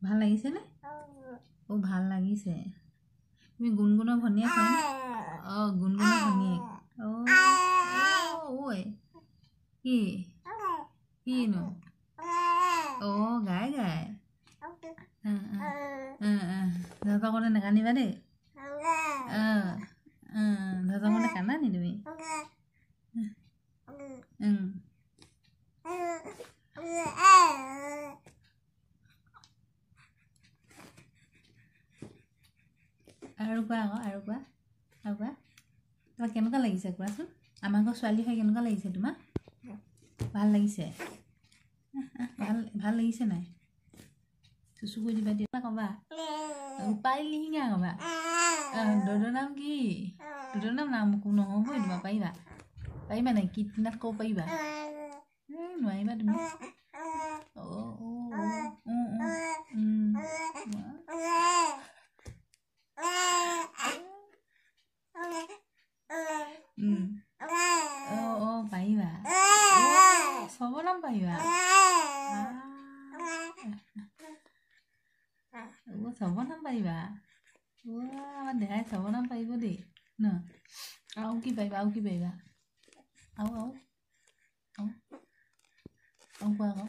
ভাল লাগিছে নে? অ' ভাল লাগিছে। তুমি গুণগুণৰ ভনীয়েক হয়নে? অঁ গুণগুণৰ ভনীয়েক। ঐ কি কিনো? অঁ গাই গাই ধৰপা কৰোঁতে নাকান্দিবা দেই। ধৰপা কৰোঁতে কান্দা নি তুমি? আৰু কোৱা আকৌ আৰু কোৱা তোমাক কেনেকুৱা লাগিছে কোৱাচোন? আমাৰ ঘৰ ছোৱালী হৈ কেনেকুৱা লাগিছে তোমাক? ভাল লাগিছে? ভাল লাগিছে নাই? চুচু কৰি দিবা দিয়া ক'বা উপায় লিহিঙা ক'বা। দদৰ নাম কি? দদৰ নাম একো নহ'বই তোমাৰ পাৰিবা নাই কীটনাট ক'ব পাৰিবা? নোৱাৰিবা তুমি। পাৰিবা চবৰ নাম পাৰিবা। চবৰ নাম পাৰিবা। আমাৰ দেহাই চবৰ নাম পাৰিব দেই ন। আৰু কি পাৰিবা আৰু কোৱা আকৌ